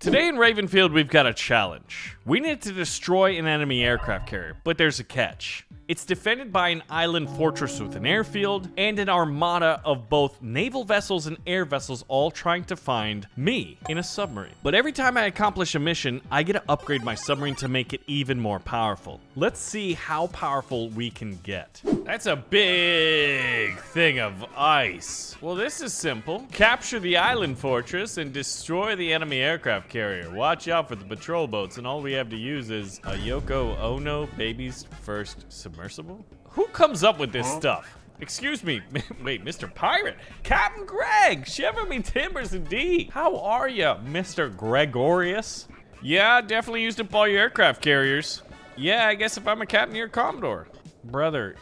Today in Ravenfield, we've got a challenge. We need to destroy an enemy aircraft carrier, but there's a catch. It's defended by an island fortress with an airfield and an armada of both naval vessels and air vessels all trying to find me in a submarine. But every time I accomplish a mission, I get to upgrade my submarine to make it even more powerful. Let's see how powerful we can get. That's a big thing of ice. Well, this is simple. Capture the island fortress and destroy the enemy aircraft carrier. Watch out for the patrol boats, and all we have to use is a Yoko Ono baby's first submersible? Who comes up with this stuff? Excuse me, wait, Mr. Pirate? Captain Greg, shiver me timbers indeed. How are ya, Mr. Gregorius? Yeah, definitely used up all your aircraft carriers. Yeah, I guess if I'm a captain, you're a Commodore. Brother,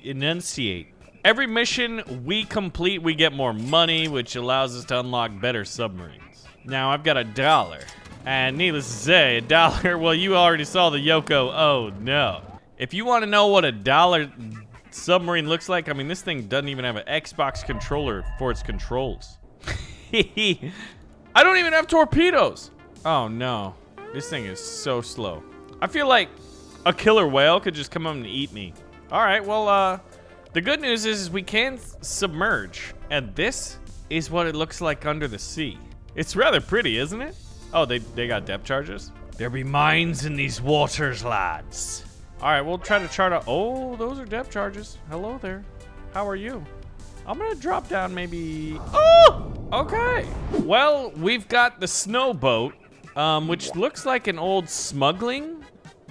enunciate. Every mission we complete, we get more money, which allows us to unlock better submarines. Now, I've got $1. And needless to say, $1, well, you already saw the Yoko, oh no. If you want to know what $1 submarine looks like, I mean, this thing doesn't even have an Xbox controller for its controls. I don't even have torpedoes. Oh no, this thing is so slow. I feel like a killer whale could just come up and eat me. All right, well, the good news is we can submerge, and this is what it looks like under the sea. It's rather pretty, isn't it? Oh, they got depth charges? There be mines in these waters, lads. All right, we'll try to chart out. Oh, those are depth charges. Hello there. How are you? I'm gonna drop down maybe. Oh, okay. Well, we've got the snow boat, which looks like an old smuggling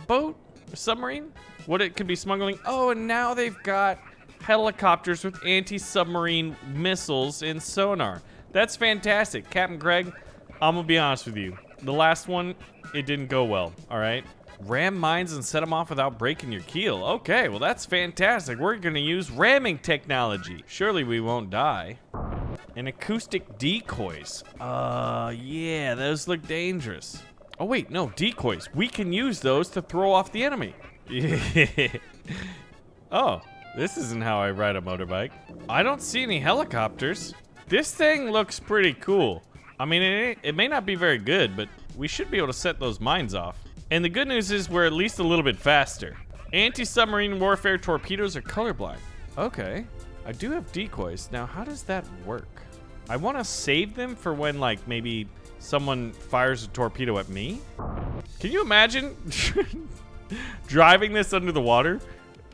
boat or submarine. What it could be smuggling. Oh, and now they've got helicopters with anti-submarine missiles and sonar. That's fantastic. Captain Greg, I'm gonna be honest with you. The last one, it didn't go well, all right? Ram mines and set them off without breaking your keel. Okay, well that's fantastic. We're gonna use ramming technology. Surely we won't die. And acoustic decoys. Yeah, those look dangerous. Oh wait, no, decoys. We can use those to throw off the enemy. Yeah. Oh, this isn't how I ride a motorbike. I don't see any helicopters. This thing looks pretty cool. I mean, it may not be very good, but we should be able to set those mines off. And the good news is we're at least a little bit faster. Anti-submarine warfare torpedoes are colorblind. Okay, I do have decoys. Now, how does that work? I want to save them for when, like, maybe someone fires a torpedo at me. Can you imagine driving this under the water?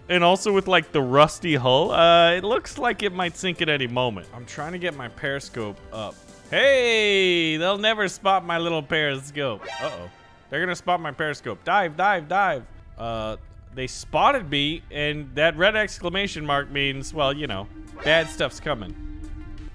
And also with, like, the rusty hull? It looks like it might sink at any moment. I'm trying to get my periscope up. Hey, they'll never spot my little periscope. Uh-oh. They're gonna spot my periscope. Dive, dive, dive. They spotted me, and that red exclamation mark means, well, you know, bad stuff's coming.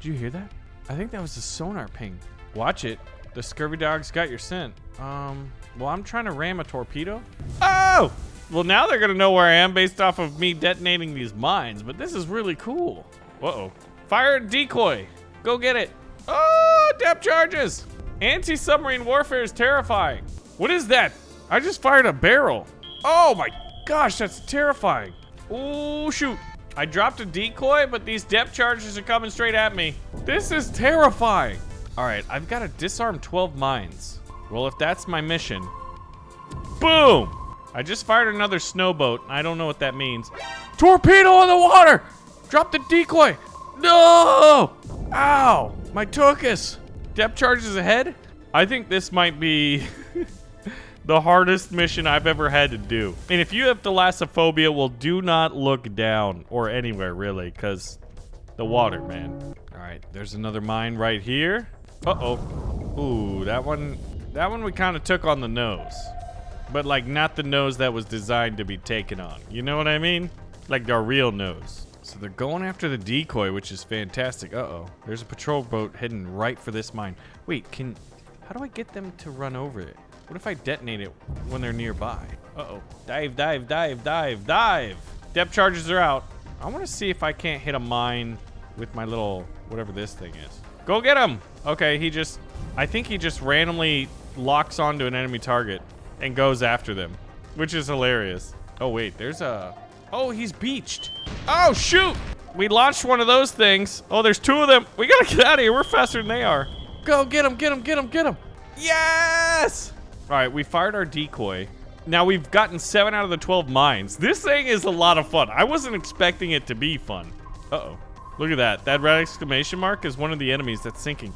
Did you hear that? I think that was a sonar ping. Watch it. The scurvy dog's got your scent. Well, I'm trying to ram a torpedo. Oh! Well, now they're gonna know where I am based off of me detonating these mines, but this is really cool. Uh-oh. Fire a decoy. Go get it. Oh, depth charges. Anti-submarine warfare is terrifying. What is that? I just fired a barrel. Oh my gosh, that's terrifying. Oh shoot. I dropped a decoy, but these depth charges are coming straight at me. This is terrifying. All right, I've got to disarm 12 mines. Well, if that's my mission. Boom. I just fired another snowboat. I don't know what that means. Torpedo in the water. Drop the decoy. No. Ow, my tuchus. Depth charges ahead. I think this might be the hardest mission I've ever had to do. And if you have thalassophobia, well, do not look down or anywhere really, because the water, man. All right, there's another mine right here. Uh-oh. Ooh, that one we kind of took on the nose. But like not the nose that was designed to be taken on. You know what I mean? Like our real nose. So they're going after the decoy, which is fantastic. Uh-oh. There's a patrol boat heading right for this mine. Wait, how do I get them to run over it? What if I detonate it when they're nearby? Uh-oh. Dive, dive, dive, dive, dive. Depth charges are out. I want to see if I can't hit a mine with my little, whatever this thing is. Go get him. Okay, I think he just randomly locks onto an enemy target and goes after them, which is hilarious. Oh, wait, oh, he's beached. Oh, shoot. We launched one of those things. Oh, there's two of them. We gotta get out of here. We're faster than they are. Go, get him, get him, get him, get him. Yes! All right, we fired our decoy. Now we've gotten 7 out of the 12 mines. This thing is a lot of fun. I wasn't expecting it to be fun. Uh-oh. Look at that. That red exclamation mark is one of the enemies that's sinking.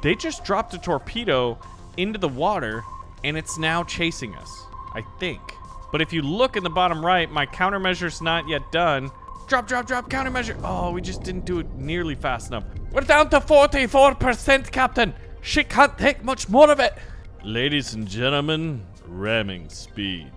They just dropped a torpedo into the water, and it's now chasing us, I think. But if you look in the bottom right, my countermeasure's not yet done. Drop, drop, drop, countermeasure. Oh, we just didn't do it nearly fast enough. We're down to 44%, Captain. She can't take much more of it. Ladies and gentlemen, ramming speed.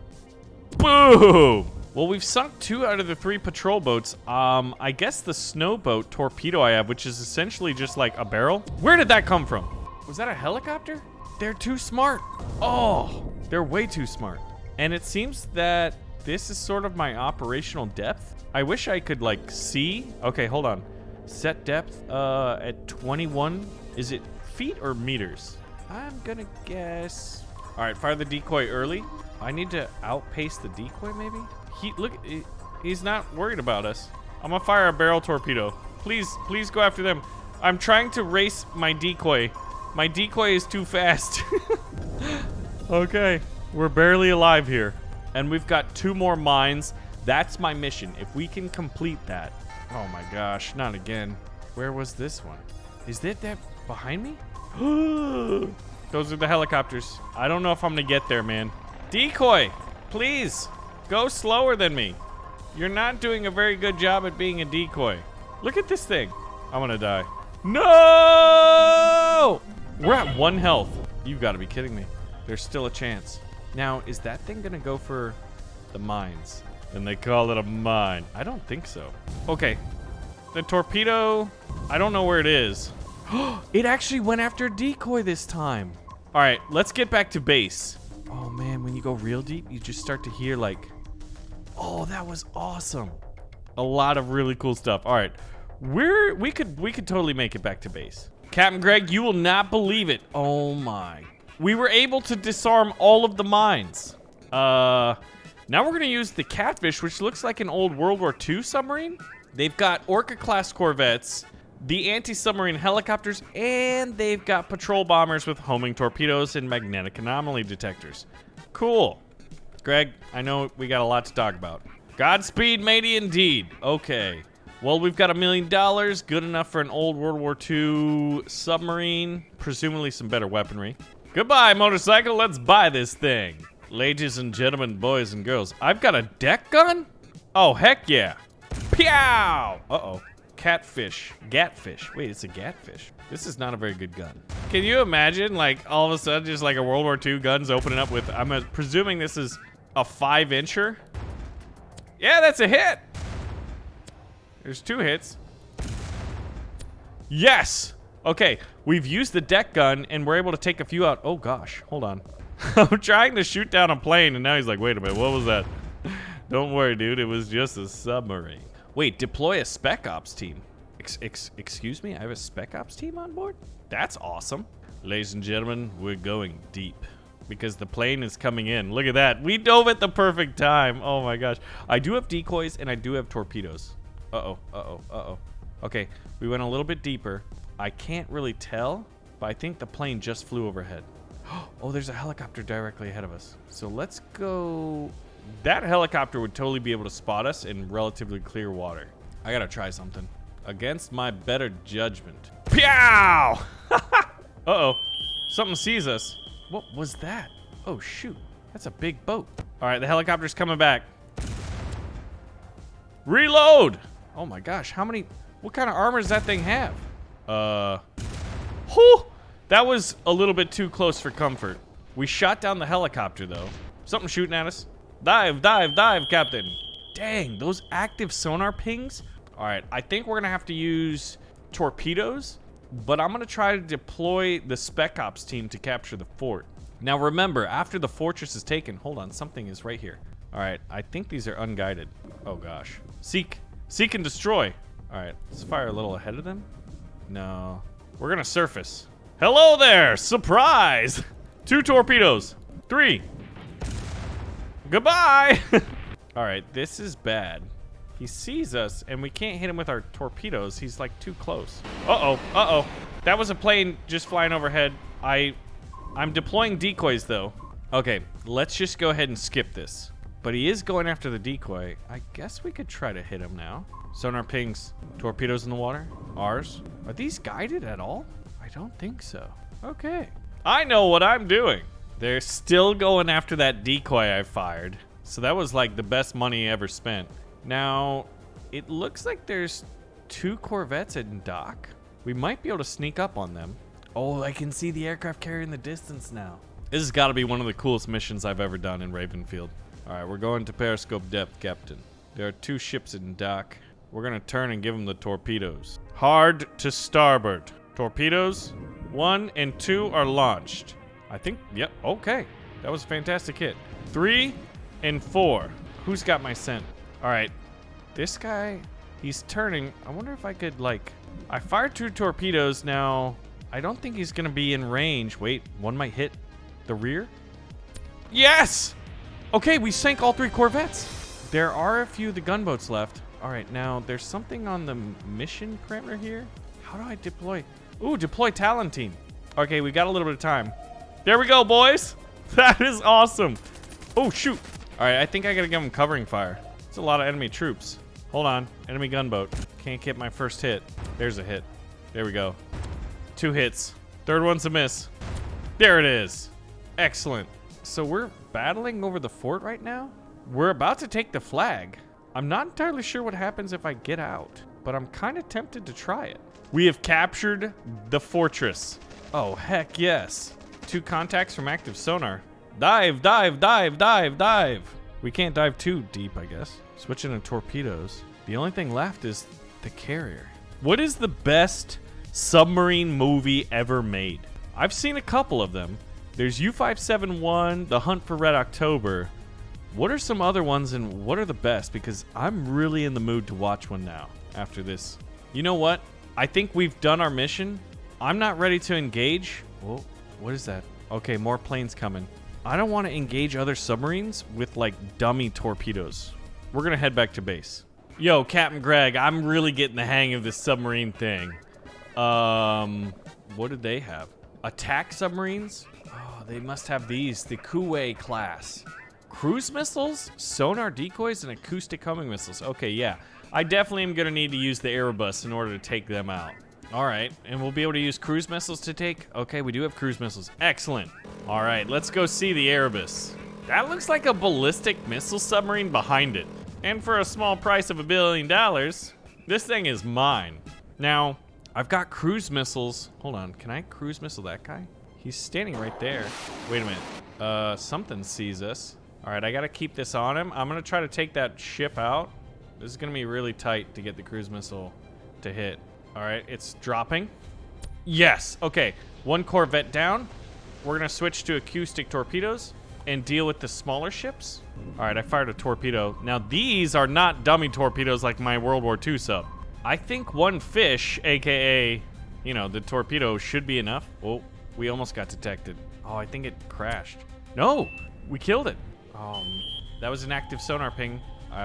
Boom! Well, we've sunk 2 out of the 3 patrol boats. I guess the snow boat torpedo I have, which is essentially just like a barrel. Where did that come from? Was that a helicopter? They're too smart. Oh, they're way too smart. And it seems that this is sort of my operational depth. I wish I could like see. Okay, hold on. Set depth at 21. Is it feet or meters? I'm gonna guess. All right, fire the decoy early. I need to outpace the decoy maybe? He's not worried about us. I'm gonna fire a barrel torpedo. Please go after them. I'm trying to race my decoy. My decoy is too fast. Okay, we're barely alive here. And we've got 2 more mines. That's my mission. If we can complete that. Oh my gosh, not again. Where was this one? Is that behind me? Those are the helicopters. I don't know if I'm gonna get there, man. Decoy, please, go slower than me. You're not doing a very good job at being a decoy. Look at this thing. I'm gonna die. No! We're at 1 health. You've got to be kidding me. There's still a chance. Now, is that thing gonna go for the mines? And they call it a mine. I don't think so. Okay. The torpedo, I don't know where it is. It actually went after a decoy this time. All right, let's get back to base. Oh man, when you go real deep, you just start to hear like, oh, that was awesome. A lot of really cool stuff. All right, we could totally make it back to base. Captain Greg, you will not believe it. Oh my. We were able to disarm all of the mines. Now we're gonna use the Catfish, which looks like an old World War II submarine. They've got Orca-class corvettes, the anti-submarine helicopters, and they've got patrol bombers with homing torpedoes and magnetic anomaly detectors. Cool. Greg, I know we got a lot to talk about. Godspeed, matey, indeed. Okay. Well, we've got $1 million, good enough for an old World War II submarine, presumably some better weaponry. Goodbye, motorcycle, let's buy this thing. Ladies and gentlemen, boys and girls, I've got a deck gun? Oh, heck yeah. Pew! Uh-oh. Catfish. Gatfish. Wait, it's a gatfish. This is not a very good gun. Can you imagine, like, all of a sudden, just like a World War II gun's opening up with, I'm presuming this is a 5-incher? Yeah, that's a hit. There's 2 hits. Yes! Okay, we've used the deck gun, and we're able to take a few out. Oh, gosh. Hold on. I'm trying to shoot down a plane, and now he's like, wait a minute, what was that? Don't worry, dude. It was just a submarine. Wait, deploy a Spec Ops team. Excuse me? I have a Spec Ops team on board? That's awesome. Ladies and gentlemen, we're going deep because the plane is coming in. Look at that. We dove at the perfect time. Oh my gosh. I do have decoys and I do have torpedoes. Uh-oh, uh-oh, uh-oh. Okay, we went a little bit deeper. I can't really tell, but I think the plane just flew overhead. Oh, there's a helicopter directly ahead of us. So let's go. That helicopter would totally be able to spot us in relatively clear water. I gotta try something. Against my better judgment. Pew! Uh-oh. Something sees us. What was that? Oh, shoot. That's a big boat. All right, the helicopter's coming back. Reload! Oh my gosh, what kind of armor does that thing have? Whew! That was a little bit too close for comfort. We shot down the helicopter, though. Something shooting at us. Dive, dive, dive, Captain. Dang, those active sonar pings. All right, I think we're gonna have to use torpedoes, but I'm gonna try to deploy the Spec Ops team to capture the fort. Now remember, after the fortress is taken, hold on, something is right here. All right, I think these are unguided. Oh gosh. Seek and destroy. All right, let's fire a little ahead of them. No, we're gonna surface. Hello there, surprise. 2 torpedoes, 3. Goodbye! All right, this is bad. He sees us, and we can't hit him with our torpedoes. He's, like, too close. Uh-oh, uh-oh. That was a plane just flying overhead. I I'm deploying decoys, though. Okay, let's just go ahead and skip this. But he is going after the decoy. I guess we could try to hit him now. Sonar pings. Torpedoes in the water. Ours. Are these guided at all? I don't think so. Okay. I know what I'm doing. They're still going after that decoy I fired. So that was like the best money ever spent. Now, it looks like there's 2 corvettes in dock. We might be able to sneak up on them. Oh, I can see the aircraft carrier in the distance now. This has got to be one of the coolest missions I've ever done in Ravenfield. All right, we're going to periscope depth, Captain. There are 2 ships in dock. We're going to turn and give them the torpedoes. Hard to starboard. Torpedoes 1 and 2 are launched. I think, yep, okay. That was a fantastic hit. 3 and 4. Who's got my scent? All right, this guy, he's turning. I wonder if I could, like, I fired 2 torpedoes. Now, I don't think he's going to be in range. Wait, one might hit the rear. Yes! Okay, we sank all 3 corvettes. There are a few of the gunboats left. All right, now there's something on the mission parameter here. How do I deploy? Ooh, deploy Talentine. Okay, we got a little bit of time. There we go, boys. That is awesome. Oh, shoot. All right, I think I got to give them covering fire. It's a lot of enemy troops. Hold on. Enemy gunboat. Can't get my first hit. There's a hit. There we go. 2 hits. Third one's a miss. There it is. Excellent. So we're battling over the fort right now. We're about to take the flag. I'm not entirely sure what happens if I get out, but I'm kind of tempted to try it. We have captured the fortress. Oh, heck yes. 2 contacts from active sonar. Dive, dive, dive, dive, dive. We can't dive too deep, I guess. Switching to torpedoes. The only thing left is the carrier. What is the best submarine movie ever made? I've seen a couple of them. There's U-571, The Hunt for Red October. What are some other ones and what are the best? Because I'm really in the mood to watch one now after this. You know what? I think we've done our mission. I'm not ready to engage. Whoa, what is that? Okay, more planes coming. I don't want to engage other submarines with like dummy torpedoes. We're going to head back to base. Yo, Captain Greg, I'm really getting the hang of this submarine thing. What did they have? Attack submarines? Oh, they must have these. The Kuwait class. Cruise missiles, sonar decoys, and acoustic homing missiles. Okay, yeah. I definitely am going to need to use the Erebus in order to take them out. All right, and we'll be able to use cruise missiles to take... Okay, we do have cruise missiles. Excellent. All right, let's go see the Erebus. That looks like a ballistic missile submarine behind it. And for a small price of $1 billion, this thing is mine. Now, I've got cruise missiles. Hold on, can I cruise missile that guy? He's standing right there. Wait a minute. Something sees us. All right, I got to keep this on him. I'm going to try to take that ship out. This is going to be really tight to get the cruise missile to hit. All right, it's dropping. Yes, okay. 1 corvette down. We're going to switch to acoustic torpedoes and deal with the smaller ships. All right, I fired a torpedo. Now, these are not dummy torpedoes like my World War II sub. I think 1 fish, aka, you know, the torpedo should be enough. Oh, we almost got detected. Oh, I think it crashed. No, we killed it. That was an active sonar ping,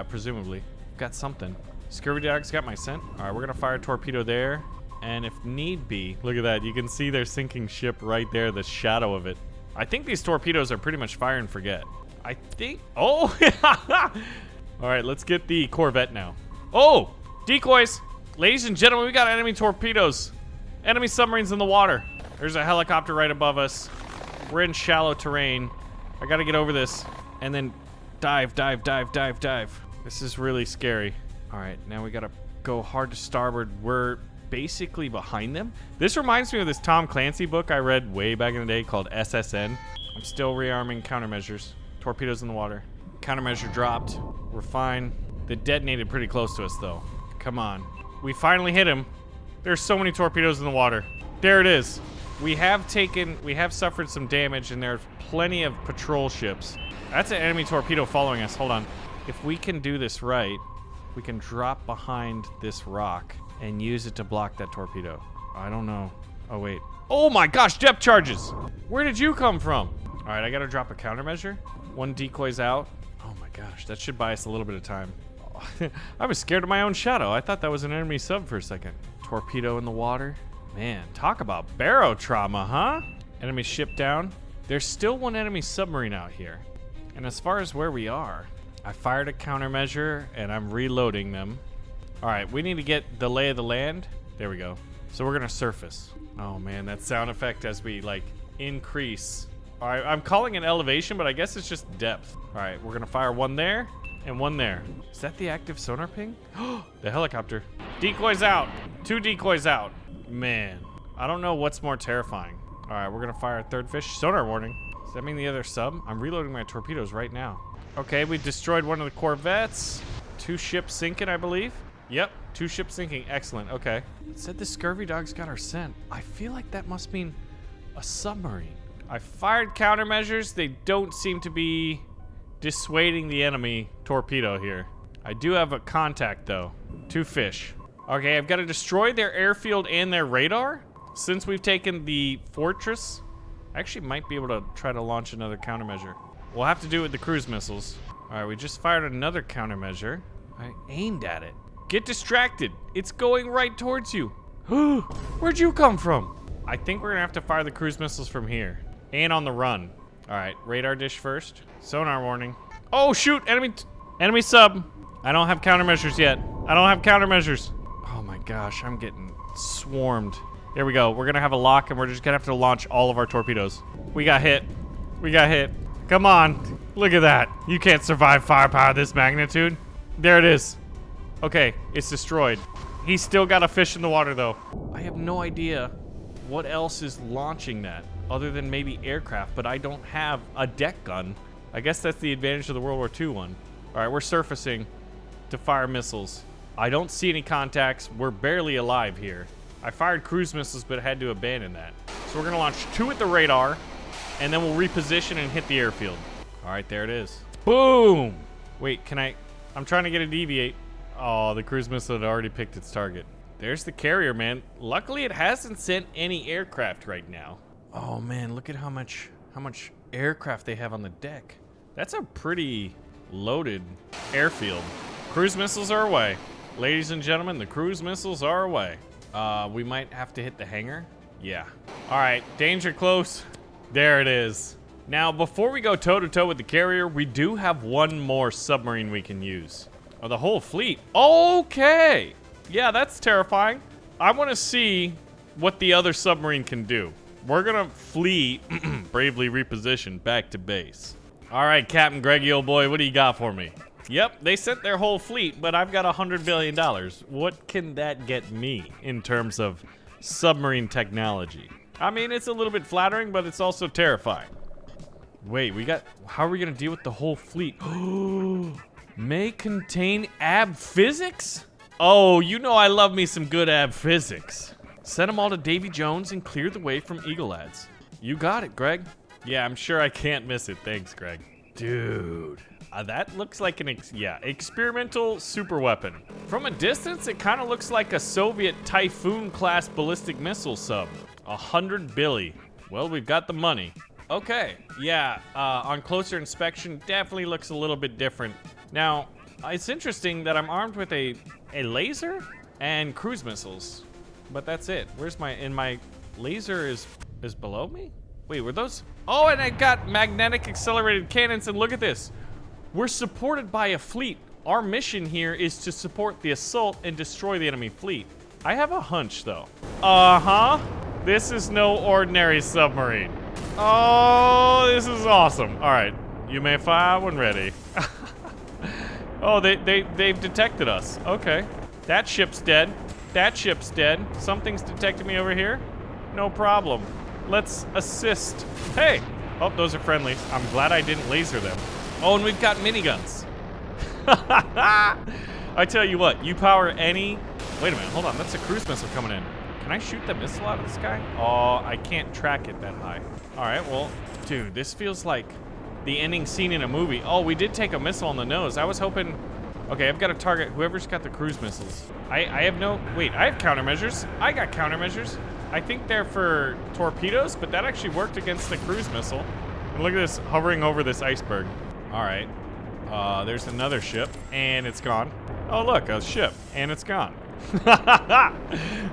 presumably. Got something. Scurvy Dog's got my scent. All right, we're going to fire a torpedo there. And if need be, look at that. You can see their sinking ship right there, the shadow of it. I think these torpedoes are pretty much fire and forget. I think... Oh! All right, let's get the corvette now. Oh! Decoys! Ladies and gentlemen, we got enemy torpedoes. Enemy submarines in the water. There's a helicopter right above us. We're in shallow terrain. I got to get over this. And then dive, dive, dive, dive, dive. This is really scary. All right, now we got to go hard to starboard. We're basically behind them. This reminds me of this Tom Clancy book I read way back in the day called SSN. I'm still rearming countermeasures. Torpedoes in the water. Countermeasure dropped. We're fine. They detonated pretty close to us, though. Come on. We finally hit him. There's so many torpedoes in the water. There it is. We have suffered some damage, and there are plenty of patrol ships. That's an enemy torpedo following us. Hold on. If we can do this right, we can drop behind this rock and use it to block that torpedo. I don't know. Oh, wait. Oh my gosh, depth charges! Where did you come from? All right, I gotta drop a countermeasure. 1 decoy's out. Oh my gosh, that should buy us a little bit of time. I was scared of my own shadow. I thought that was an enemy sub for a second. Torpedo in the water. Man, talk about baro trauma, huh? Enemy ship down. There's still one enemy submarine out here. And as far as where we are, I fired a countermeasure and I'm reloading them. All right, we need to get the lay of the land. There we go. So we're gonna surface. Oh man, that sound effect as we like increase. All right, I'm calling it elevation, but I guess it's just depth. All right, we're gonna fire one there and one there. Is that the active sonar ping? The helicopter. Decoys out. 2 decoys out. Man, I don't know what's more terrifying. All right, we're gonna fire a third fish. Sonar warning. Does that mean the other sub? I'm reloading my torpedoes right now. Okay, we destroyed one of the corvettes. 2 ships sinking, I believe. Yep, 2 ships sinking. Excellent. Okay. It said the scurvy dogs got our scent. I feel like that must mean a submarine. I fired countermeasures. They don't seem to be dissuading the enemy torpedo here. I do have a contact though. 2 fish. Okay, I've got to destroy their airfield and their radar. Since we've taken the fortress, I actually might be able to try to launch another countermeasure. We'll have to do it with the cruise missiles. All right, we just fired another countermeasure. I aimed at it. Get distracted. It's going right towards you. Where'd you come from? I think we're gonna have to fire the cruise missiles from here. And on the run. All right, radar dish first. Sonar warning. Oh shoot, enemy sub. I don't have countermeasures yet. I don't have countermeasures. Oh my gosh, I'm getting swarmed. There we go. We're gonna have a lock and we're just gonna have to launch all of our torpedoes. We got hit. We got hit. Come on. Look at that. You can't survive firepower this magnitude. There it is. Okay, it's destroyed. He's still got a fish in the water though. I have no idea what else is launching that other than maybe aircraft, but I don't have a deck gun. I guess that's the advantage of the World War II one. All right, we're surfacing to fire missiles. I don't see any contacts. We're barely alive here. I fired cruise missiles, but had to abandon that. So we're gonna launch 2 at the radar, and then we'll reposition and hit the airfield. All right, there it is. Boom! Wait, I'm trying to get it to deviate. Oh, the cruise missile had already picked its target. There's the carrier, man. Luckily, it hasn't sent any aircraft right now. Oh man, look at how much aircraft they have on the deck. That's a pretty loaded airfield. Cruise missiles are away. Ladies and gentlemen, the cruise missiles are away. We might have to hit the hangar. Yeah. All right, danger close. There it is. Now, before we go toe-to-toe with the carrier, we do have one more submarine we can use. Oh, the whole fleet. Okay. Yeah, that's terrifying. I want to see what the other submarine can do. We're gonna flee, bravely reposition back to base. All right, Captain Greggy, old boy, what do you got for me? Yep, they sent their whole fleet, but I've got $100 billion. What can that get me in terms of submarine technology? I mean, it's a little bit flattering, but it's also terrifying. Wait, how are we gonna deal with the whole fleet? May contain ab physics? Oh, you know I love me some good ab physics. Send them all to Davy Jones and clear the way from Eagle Lads. You got it, Greg. Yeah, I'm sure I can't miss it. Thanks, Greg. Dude. That looks like an experimental super weapon. From a distance, it kind of looks like a Soviet Typhoon-class ballistic missile sub. 100 billy. Well, we've got the money. Okay, yeah, on closer inspection, definitely looks a little bit different. Now, it's interesting that I'm armed with a laser and cruise missiles, but that's it. Where's my laser is below me? Wait, were those? Oh, and I got magnetic accelerated cannons, and look at this. We're supported by a fleet. Our mission here is to support the assault and destroy the enemy fleet. I have a hunch, though. Uh-huh. This is no ordinary submarine. Oh, this is awesome. All right, you may fire when ready. Oh, they've detected us. Okay. That ship's dead. That ship's dead. Something's detected me over here. No problem. Let's assist. Hey! Oh, those are friendly. I'm glad I didn't laser them. Oh, and we've got miniguns. I tell you what, you power any... Wait a minute, hold on. That's a cruise missile coming in. Can I shoot the missile out of the sky? Oh, I can't track it that high. All right, well, dude, this feels like the ending scene in a movie. Oh, we did take a missile on the nose. I was hoping... Okay, I've got to target whoever's got the cruise missiles. I have no... Wait, I have countermeasures. I got countermeasures. I think they're for torpedoes, but that actually worked against the cruise missile. And look at this hovering over this iceberg. All right. There's another ship, and it's gone. Oh, look, a ship, and it's gone.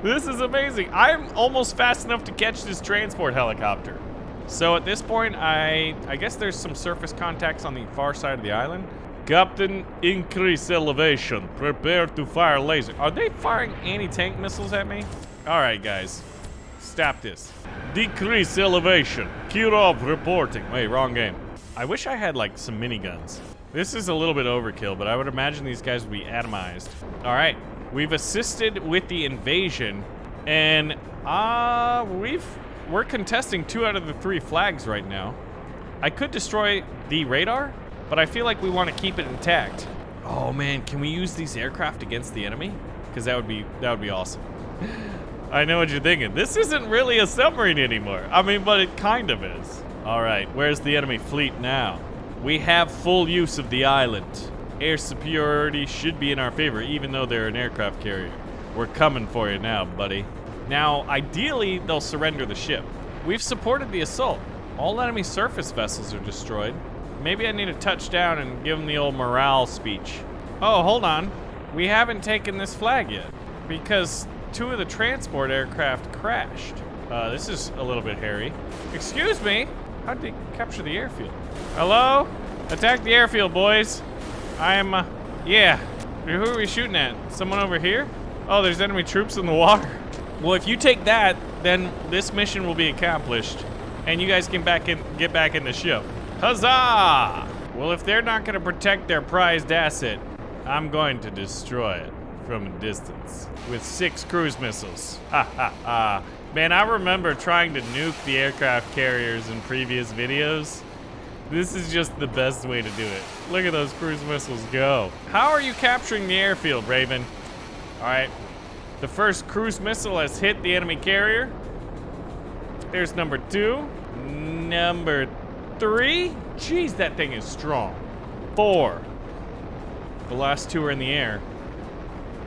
This is amazing. I'm almost fast enough to catch this transport helicopter. So at this point, I guess there's some surface contacts on the far side of the island. Captain, increase elevation. Prepare to fire laser. Are they firing anti-tank missiles at me? All right, guys. Stop this. Decrease elevation. Kirov reporting. Wait, wrong game. I wish I had, like, some miniguns. This is a little bit overkill, but I would imagine these guys would be atomized. All right. We've assisted with the invasion, and we're contesting 2 out of the 3 flags right now. I could destroy the radar, but I feel like we want to keep it intact. Oh man, can we use these aircraft against the enemy? Because that would be awesome. I know what you're thinking. This isn't really a submarine anymore. I mean, but it kind of is. All right, where's the enemy fleet now? We have full use of the island. Air superiority should be in our favor, even though they're an aircraft carrier. We're coming for you now, buddy. Now, ideally, they'll surrender the ship. We've supported the assault. All enemy surface vessels are destroyed. Maybe I need to touch down and give them the old morale speech. Oh, hold on. We haven't taken this flag yet, because 2 of the transport aircraft crashed. This is a little bit hairy. Excuse me? How did they capture the airfield? Hello? Attack the airfield, boys. Yeah. Who are we shooting at? Someone over here? Oh, there's enemy troops in the water. Well, if you take that, then this mission will be accomplished, and you guys can get back in the ship. Huzzah! Well, if they're not going to protect their prized asset, I'm going to destroy it from a distance with 6 cruise missiles. Ha ha ha. Man, I remember trying to nuke the aircraft carriers in previous videos. This is just the best way to do it. Look at those cruise missiles go. How are you capturing the airfield, Raven? All right. The first cruise missile has hit the enemy carrier. There's number 2. Number 3. Jeez, that thing is strong. 4. The last 2 are in the air.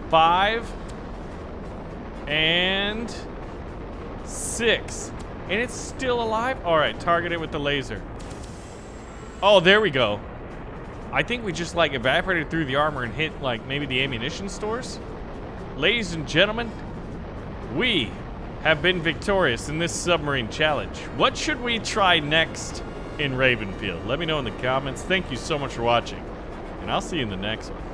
5. And 6. And it's still alive? All right, target it with the laser. Oh, there we go. I think we just, like, evaporated through the armor and hit, like, maybe the ammunition stores. Ladies and gentlemen, we have been victorious in this submarine challenge. What should we try next in Ravenfield? Let me know in the comments. Thank you so much for watching, and I'll see you in the next one.